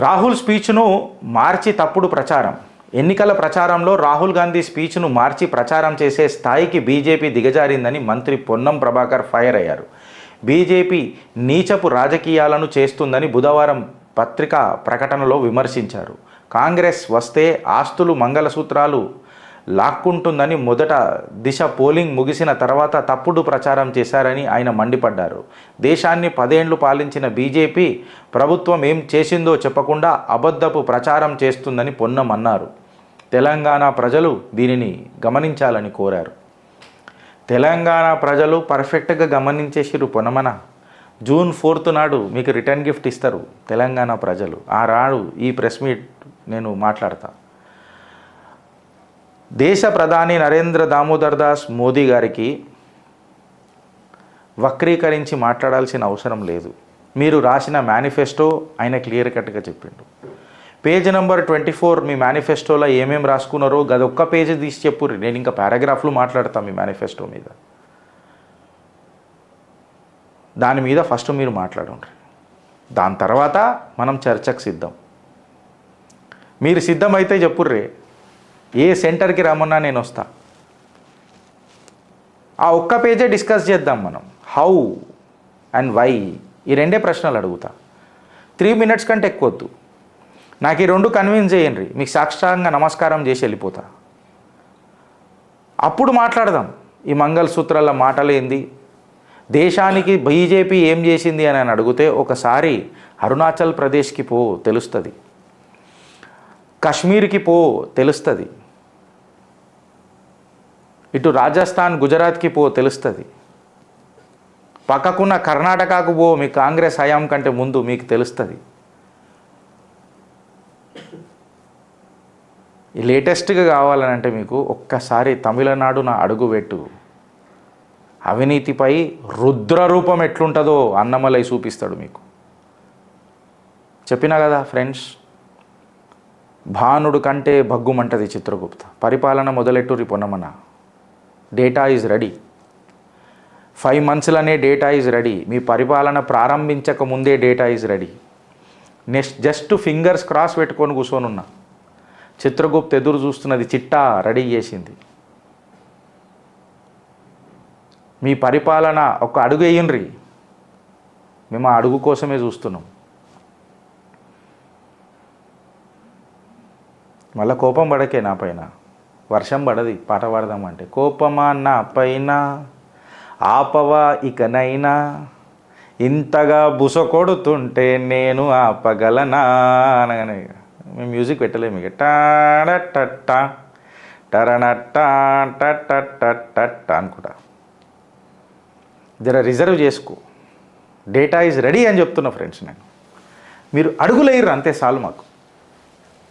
రాహుల్ స్పీచ్ను మార్చి తప్పుడు ప్రచారం. ఎన్నికల ప్రచారంలో రాహుల్ గాంధీ స్పీచ్ను మార్చి ప్రచారం చేసే స్థాయికి బీజేపీ దిగజారిందని మంత్రి పొన్నం ప్రభాకర్ ఫైర్ అయ్యారు. బీజేపీ నీచపు రాజకీయాలను చేస్తుందని బుధవారం పత్రికా ప్రకటనలో విమర్శించారు. కాంగ్రెస్ వస్తే ఆస్తులు మంగళసూత్రాలు లాక్కుంటుందని మొదట దిశ పోలింగ్ ముగిసిన తర్వాత తప్పుడు ప్రచారం చేశారని ఆయన మండిపడ్డారు. దేశాన్ని 10 ఏళ్లు పాలించిన బీజేపీ ప్రభుత్వం ఏం చేసిందో చెప్పకుండా అబద్ధపు ప్రచారం చేస్తుందని పొన్నం అన్నారు. తెలంగాణ ప్రజలు దీనిని గమనించాలని కోరారు. తెలంగాణ ప్రజలు పర్ఫెక్ట్గా గమనించేసిరు పొన్నమన. జూన్ 4th నాడు మీకు రిటర్న్ గిఫ్ట్ ఇస్తారు తెలంగాణ ప్రజలు. ఆ రాడు ఈ ప్రెస్ మీట్ నేను మాట్లాడతా. దేశ ప్రధాని నరేంద్ర దామోదర్ దాస్ మోదీ గారికి వక్రీకరించి మాట్లాడాల్సిన అవసరం లేదు. మీరు రాసిన మేనిఫెస్టో ఆయన క్లియర్ కట్గా చెప్పిండు. పేజ్ నెంబర్ 24 మీ మేనిఫెస్టోలో ఏమేమి రాసుకున్నారో గదొక్క పేజీ తీసి చెప్పుర్రి. నేను ఇంకా పారాగ్రాఫ్లు మాట్లాడతాను మీ మేనిఫెస్టో మీద. దాని మీద ఫస్ట్ మీరు మాట్లాడండి. దాని తర్వాత మనం చర్చకు సిద్ధం. మీరు సిద్ధమైతే చెప్పుర్రే. ఏ సెంటర్కి రమ్మన్నా నేను వస్తా. ఆ ఒక్క పేజే డిస్కస్ చేద్దాం మనం. హౌ అండ్ వై, ఈ 2 ప్రశ్నలు అడుగుతా. 3 minutes కంటే ఎక్కువద్దు. నాకు ఈ 2 కన్విన్స్ చేయండి. మీకు సాక్షాంగా నమస్కారం చేసి వెళ్ళిపోతా. అప్పుడు మాట్లాడదాం. ఈ మంగళసూత్రాల మాటలు ఏంది, దేశానికి బీజేపీ ఏం చేసింది అని అడిగితే ఒకసారి అరుణాచల్ ప్రదేశ్కి పో తెలుస్తుంది, కాశ్మీర్కి పో తెలుస్తుంది, ఇటు రాజస్థాన్ గుజరాత్కి పో తెలుస్తుంది, పక్కకున్న కర్ణాటకకు పో మీ కాంగ్రెస్ హయాం కంటే ముందు మీకు తెలుస్తుంది. ఈ లేటెస్ట్గా కావాలనంటే మీకు ఒక్కసారి తమిళనాడున అడుగుపెట్టు. అవినీతిపై రుద్రరూపం ఎట్లుంటుందో అన్నమలై చూపిస్తాడు మీకు. చెప్పినా కదా ఫ్రెండ్స్, భానుడు కంటే భగ్గుమంటది చిత్రగుప్త. పరిపాలన మొదలెట్టురి పొన్నమన. Data is ready. 5 monthsలోనే డేటా ఈజ్ రెడీ. మీ పరిపాలన ప్రారంభించక ముందే data is ready. Next just fingers cross పెట్టుకొని కూర్చొని ఉన్నా. చిత్రగుప్త ఎదురు చూస్తున్నది, చిట్టా రెడీ చేసింది. మీ పరిపాలన ఒక అడుగు వేయండి. మేము ఆ అడుగు కోసమే చూస్తున్నాం. మళ్ళీ కోపం పడకే నా పైన. వర్షం పడది పాట పాడదామంటే. కోపమా నా పైన ఆపవా ఇకనైనా, ఇంతగా బుస కొడుతుంటే నేను ఆపగలనా అనగానే మేము మ్యూజిక్ పెట్టలేము. ఇక టాడట టరనట్ట టట్ట అనుకుంటా. జర రిజర్వ్ చేసుకో. డేటా ఈజ్ రెడీ అని చెప్తున్నా ఫ్రెండ్స్. నేను మీరు అడుగులేయరు అంతే చాలు మాకు.